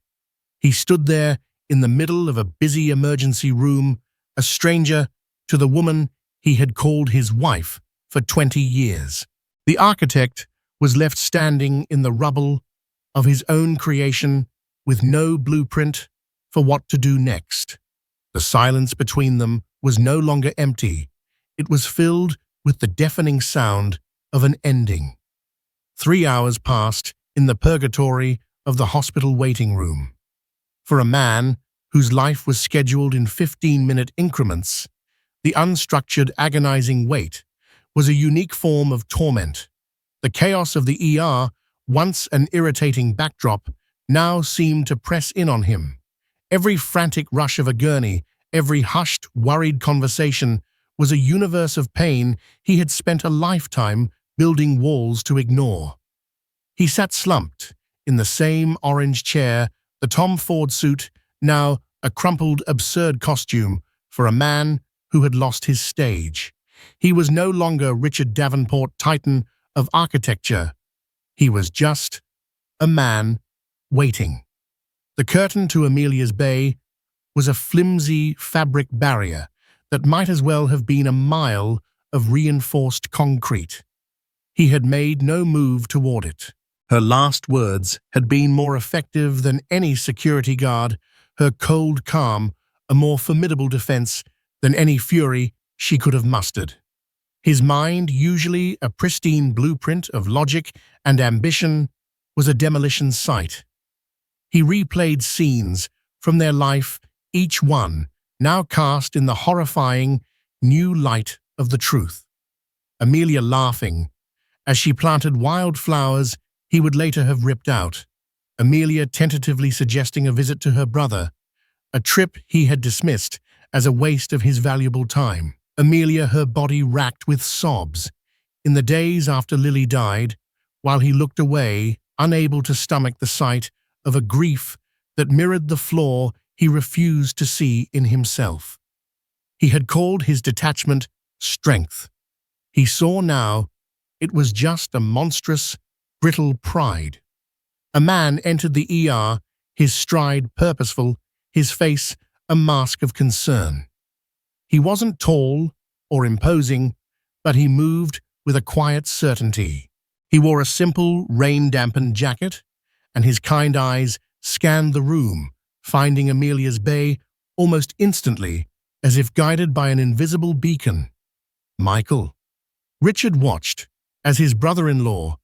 He stood there in the middle of a busy emergency room, a stranger to the woman he had called his wife for 20 years. The architect was left standing in the rubble of his own creation with no blueprint for what to do next. The silence between them was no longer empty. It was filled with the deafening sound of an ending. 3 hours passed in the purgatory of the hospital waiting room. For a man whose life was scheduled in 15-minute increments, the unstructured, agonizing wait was a unique form of torment. The chaos of the ER, once an irritating backdrop, now seemed to press in on him. Every frantic rush of a gurney, every hushed, worried conversation was a universe of pain he had spent a lifetime building walls to ignore. He sat slumped in the same orange chair, the Tom Ford suit, now a crumpled, absurd costume for a man who had lost his stage. He was no longer Richard Davenport, titan of architecture. He was just a man waiting. The curtain to Amelia's bay was a flimsy fabric barrier that might as well have been a mile of reinforced concrete. He had made no move toward it. Her last words had been more effective than any security guard, her cold calm a more formidable defense than any fury she could have mustered. His mind, usually a pristine blueprint of logic and ambition, was a demolition site. He replayed scenes from their life, each one now cast in the horrifying new light of the truth. Amelia laughing as she planted wild flowers he would later have ripped out. Amelia tentatively suggesting a visit to her brother, a trip he had dismissed as a waste of his valuable time. Amelia, her body racked with sobs. In the days after Lily died, while he looked away, unable to stomach the sight of a grief that mirrored the flaw he refused to see in himself. He had called his detachment strength. He saw now it was just a monstrous, brittle pride. A man entered the ER, his stride purposeful, his face a mask of concern. He wasn't tall or imposing, but he moved with a quiet certainty. He wore a simple, rain-dampened jacket, and his kind eyes scanned the room, finding Amelia's bay almost instantly, as if guided by an invisible beacon. Michael. Richard watched as his brother-in-law,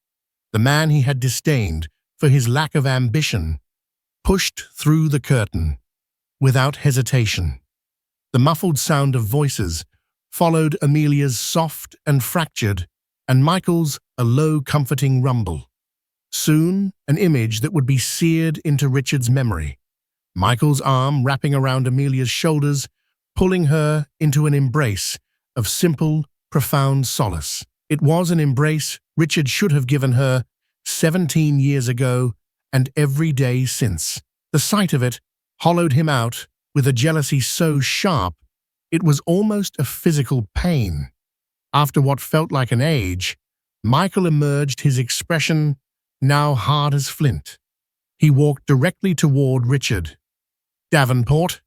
the man he had disdained for his lack of ambition, pushed through the curtain without hesitation. The muffled sound of voices followed Amelia's soft and fractured, and Michael's a low, comforting rumble. Soon, an image that would be seared into Richard's memory. Michael's arm wrapping around Amelia's shoulders, pulling her into an embrace of simple, profound solace. It was an embrace Richard should have given her 17 years ago and every day since. The sight of it hollowed him out with a jealousy so sharp it was almost a physical pain. After what felt like an age, Michael emerged, his expression now hard as flint. He walked directly toward Richard. "Davenport,"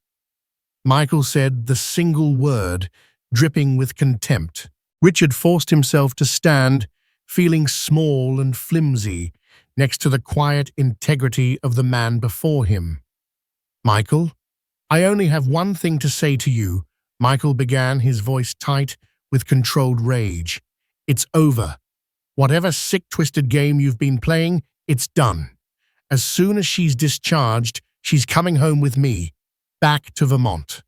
Michael said, the single word dripping with contempt. Richard forced himself to stand, feeling small and flimsy, next to the quiet integrity of the man before him. "Michael, I only have one thing to say to you," Michael began, his voice tight with controlled rage. "It's over. Whatever sick, twisted game you've been playing, it's done. As soon as she's discharged, she's coming home with me, back to Vermont."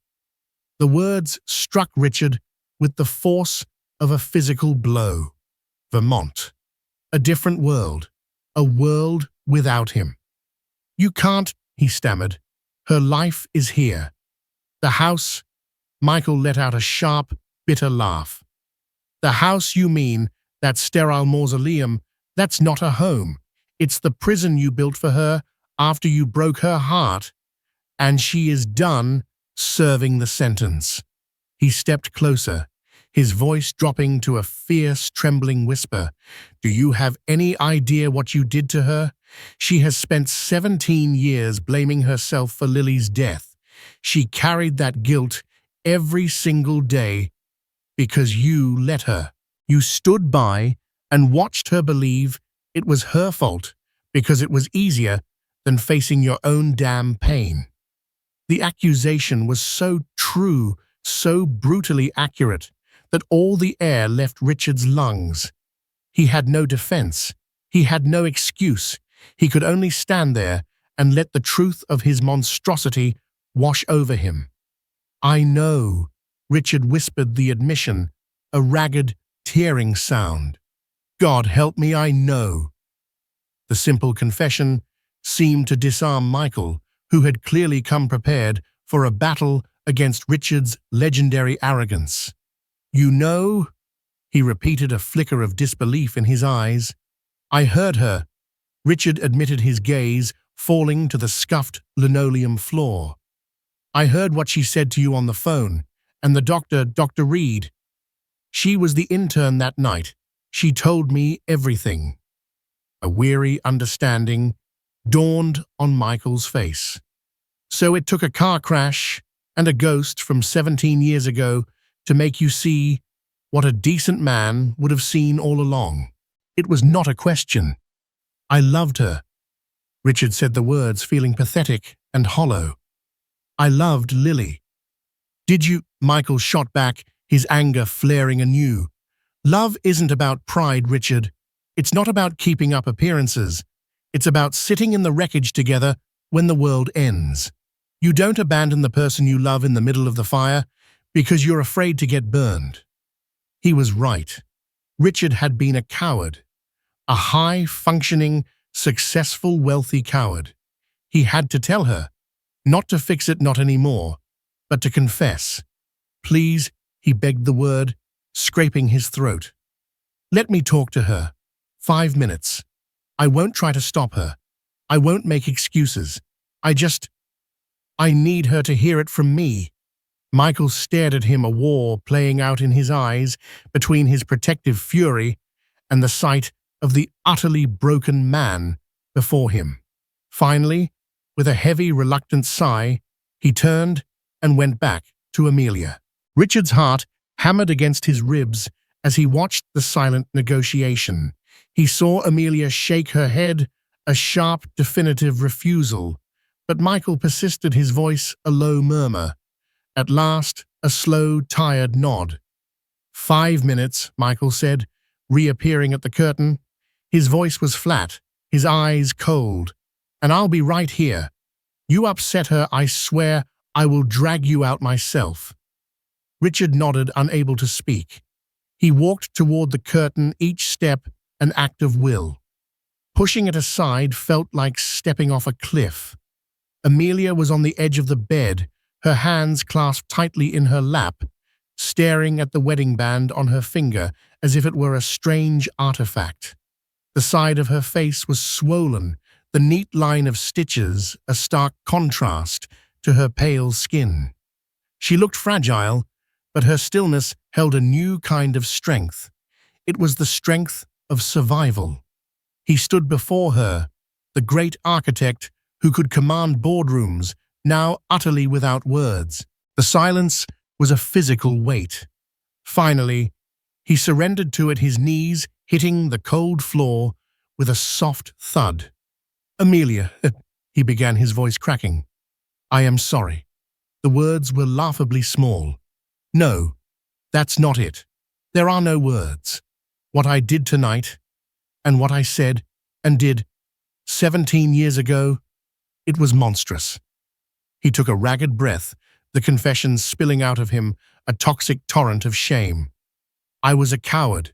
The words struck Richard with the force of a physical blow. Vermont. A different world. A world without him. "You can't," he stammered. "Her life is here. The house, Michael let out a sharp, bitter laugh. The house you mean, that sterile mausoleum, that's not a home. It's the prison you built for her after you broke her heart, and she is done serving the sentence. He stepped closer, his voice dropping to a fierce, trembling whisper. Do you have any idea what you did to her? She has spent 17 years blaming herself for Lily's death. She carried that guilt every single day because you let her. You stood by and watched her believe it was her fault because it was easier than facing your own damn pain. The accusation was so true, so brutally accurate, that all the air left Richard's lungs. He had no defense. He had no excuse. He could only stand there and let the truth of his monstrosity wash over him. I know, Richard whispered the admission, a ragged, tearing sound. God help me, I know. The simple confession seemed to disarm Michael, who had clearly come prepared for a battle against Richard's legendary arrogance. You know, he repeated, a flicker of disbelief in his eyes. I heard her. Richard admitted, his gaze falling to the scuffed linoleum floor. I heard what she said to you on the phone, and the doctor, Dr. Reed. She was the intern that night. She told me everything. A weary understanding dawned on Michael's face. So it took a car crash and a ghost from 17 years ago to make you see what a decent man would have seen all along. It was not a question. I loved her. Richard said the words, feeling pathetic and hollow. I loved Lily. Did you? Michael shot back, his anger flaring anew. Love isn't about pride, Richard. It's not about keeping up appearances. It's about sitting in the wreckage together when the world ends. You don't abandon the person you love in the middle of the fire because you're afraid to get burned. He was right. Richard had been a coward. A high-functioning, successful, wealthy coward. He had to tell her, not to fix it, not anymore, but to confess. Please, he begged the word, scraping his throat. Let me talk to her. 5 minutes. I won't try to stop her. I won't make excuses. I need her to hear it from me. Michael stared at him, a war playing out in his eyes between his protective fury and the sight of the utterly broken man before him. Finally, with a heavy, reluctant sigh, he turned and went back to Amelia. Richard's heart hammered against his ribs as he watched the silent negotiation. He saw Amelia shake her head, a sharp, definitive refusal, but Michael persisted, his voice a low murmur. At last, a slow, tired nod. 5 minutes, Michael said, reappearing at the curtain. His voice was flat, his eyes cold. And I'll be right here. You upset her, I swear I will drag you out myself. Richard nodded, unable to speak. He walked toward the curtain, each step an act of will. Pushing it aside felt like stepping off a cliff. Amelia was on the edge of the bed, her hands clasped tightly in her lap, staring at the wedding band on her finger as if it were a strange artifact. The side of her face was swollen, the neat line of stitches a stark contrast to her pale skin. She looked fragile, but her stillness held a new kind of strength. It was the strength of survival. He stood before her, the great architect who could command boardrooms, now utterly without words. The silence was a physical weight. Finally, he surrendered to it, his knees hitting the cold floor with a soft thud. Amelia, he began, his voice cracking. I am sorry. The words were laughably small. No, that's not it. There are no words. What I did tonight, and what I said and did 17 years ago, it was monstrous. He took a ragged breath, the confession spilling out of him, a toxic torrent of shame. I was a coward.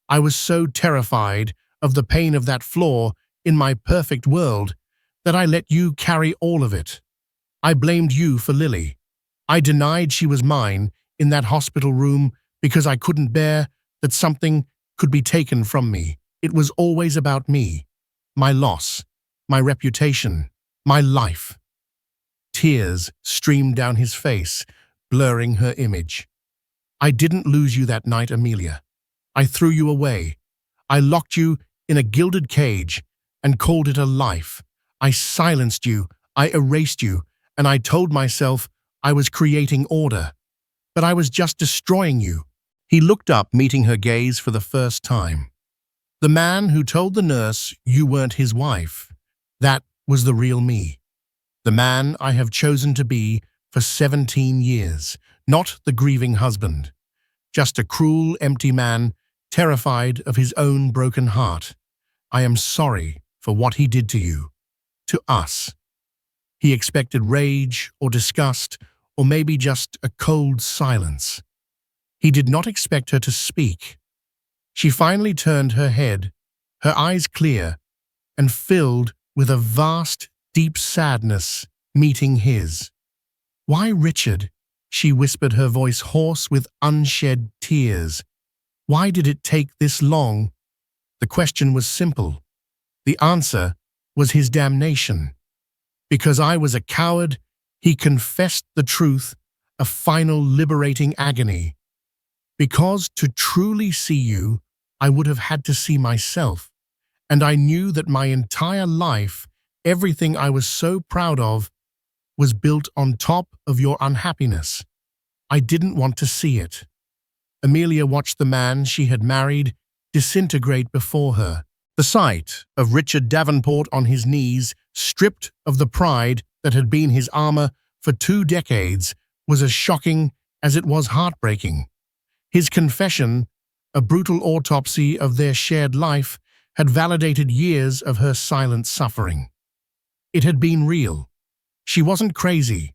I was so terrified of the pain of that flaw in my perfect world that I let you carry all of it. I blamed you for Lily. I denied she was mine in that hospital room because I couldn't bear that something could be taken from me. It was always about me, my loss, my reputation, my life. Tears streamed down his face, blurring her image. I didn't lose you that night, Amelia. I threw you away. I locked you in a gilded cage and called it a life. I silenced you, I erased you, and I told myself I was creating order. But I was just destroying you. He looked up, meeting her gaze for the first time. The man who told the nurse you weren't his wife, that was the real me. The man I have chosen to be for 17 years, not the grieving husband. Just a cruel, empty man, terrified of his own broken heart. I am sorry for what he did to you, to us. He expected rage or disgust, or maybe just a cold silence. He did not expect her to speak. She finally turned her head, her eyes clear and filled with a vast, deep sadness meeting his. "Why, Richard?" she whispered, her voice hoarse with unshed tears. "Why did it take this long?" The question was simple. The answer was his damnation. Because I was a coward, he confessed the truth, a final liberating agony. Because to truly see you, I would have had to see myself. And I knew that my entire life, everything I was so proud of, was built on top of your unhappiness. I didn't want to see it. Amelia watched the man she had married disintegrate before her. The sight of Richard Davenport on his knees, stripped of the pride that had been his armor for 2 decades, was as shocking as it was heartbreaking. His confession, a brutal autopsy of their shared life, had validated years of her silent suffering. It had been real. She wasn't crazy,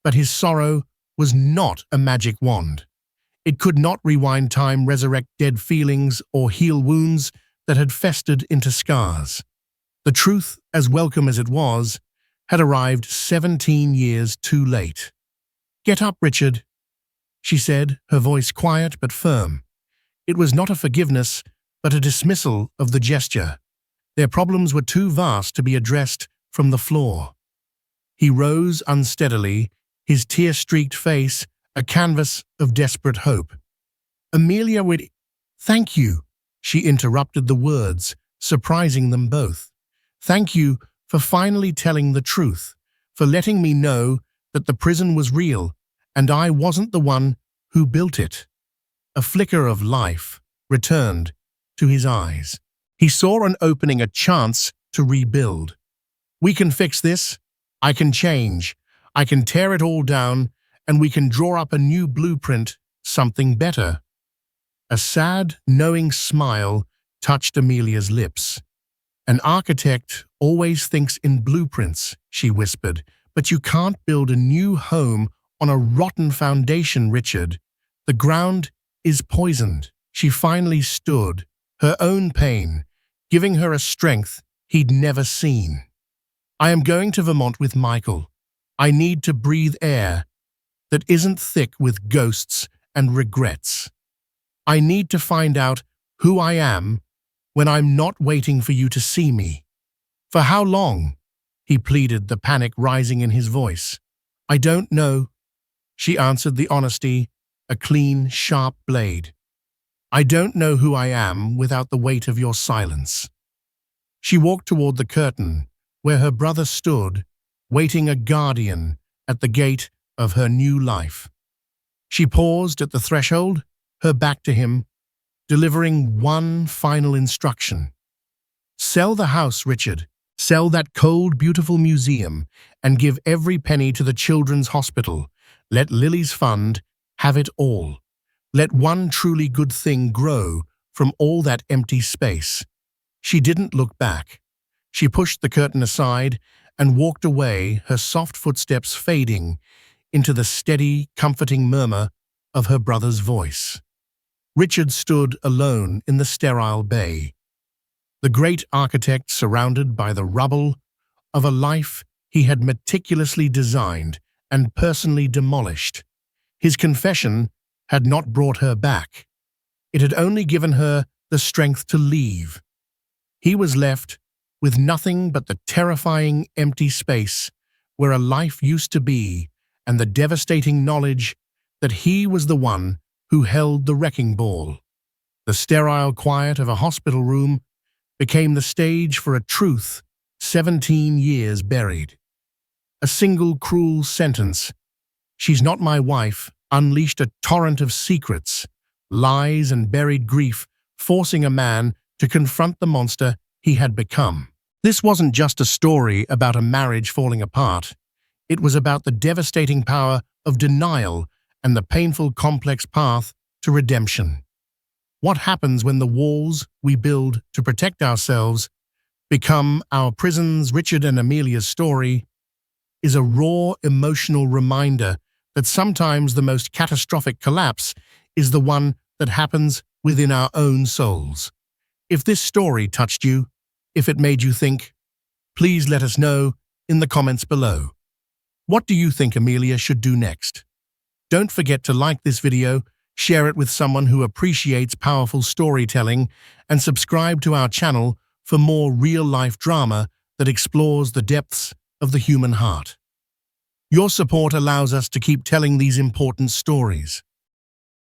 but his sorrow was not a magic wand. It could not rewind time, resurrect dead feelings, or heal wounds that had festered into scars. The truth, as welcome as it was, had arrived 17 years too late. "Get up, Richard," she said, her voice quiet but firm. It was not a forgiveness, but a dismissal of the gesture. Their problems were too vast to be addressed from the floor. He rose unsteadily, his tear-streaked face a canvas of desperate hope. "Amelia would—" "Thank you," she interrupted the words, surprising them both. "Thank you for finally telling the truth, for letting me know that the prison was real, and I wasn't the one who built it." A flicker of life returned to his eyes. He saw an opening, a chance to rebuild. "We can fix this. I can change. I can tear it all down, and we can draw up a new blueprint, something better." A sad, knowing smile touched Amelia's lips. "An architect always thinks in blueprints," she whispered, "but you can't build a new home on a rotten foundation, Richard. The ground is poisoned." She finally stood, her own pain giving her a strength he'd never seen. "I am going to Vermont with Michael. I need to breathe air that isn't thick with ghosts and regrets. I need to find out who I am when I'm not waiting for you to see me." "For how long?" he pleaded, the panic rising in his voice. "I don't know," she answered, the honesty a clean, sharp blade. "I don't know who I am without the weight of your silence." She walked toward the curtain, where her brother stood, waiting, a guardian at the gate of her new life. She paused at the threshold, her back to him, delivering one final instruction. "Sell the house, Richard. Sell that cold, beautiful museum and give every penny to the children's hospital. Let Lily's fund have it all. Let one truly good thing grow from all that empty space." She didn't look back. She pushed the curtain aside and walked away, her soft footsteps fading into the steady, comforting murmur of her brother's voice. Richard stood alone in the sterile bay, the great architect surrounded by the rubble of a life he had meticulously designed and personally demolished. His confession had not brought her back. It had only given her the strength to leave. He was left with nothing but the terrifying empty space where a life used to be, and the devastating knowledge that he was the one who held the wrecking ball. The sterile quiet of a hospital room became the stage for a truth 17 years buried. A single cruel sentence, "She's not my wife," unleashed a torrent of secrets, lies, and buried grief, forcing a man to confront the monster he had become. This wasn't just a story about a marriage falling apart. It was about the devastating power of denial and the painful, complex path to redemption. What happens when the walls we build to protect ourselves become our prisons? Richard and Amelia's story is a raw, emotional reminder that sometimes the most catastrophic collapse is the one that happens within our own souls. If this story touched you, if it made you think, please let us know in the comments below. What do you think Amelia should do next? Don't forget to like this video, share it with someone who appreciates powerful storytelling, and subscribe to our channel for more real-life drama that explores the depths of the human heart. Your support allows us to keep telling these important stories.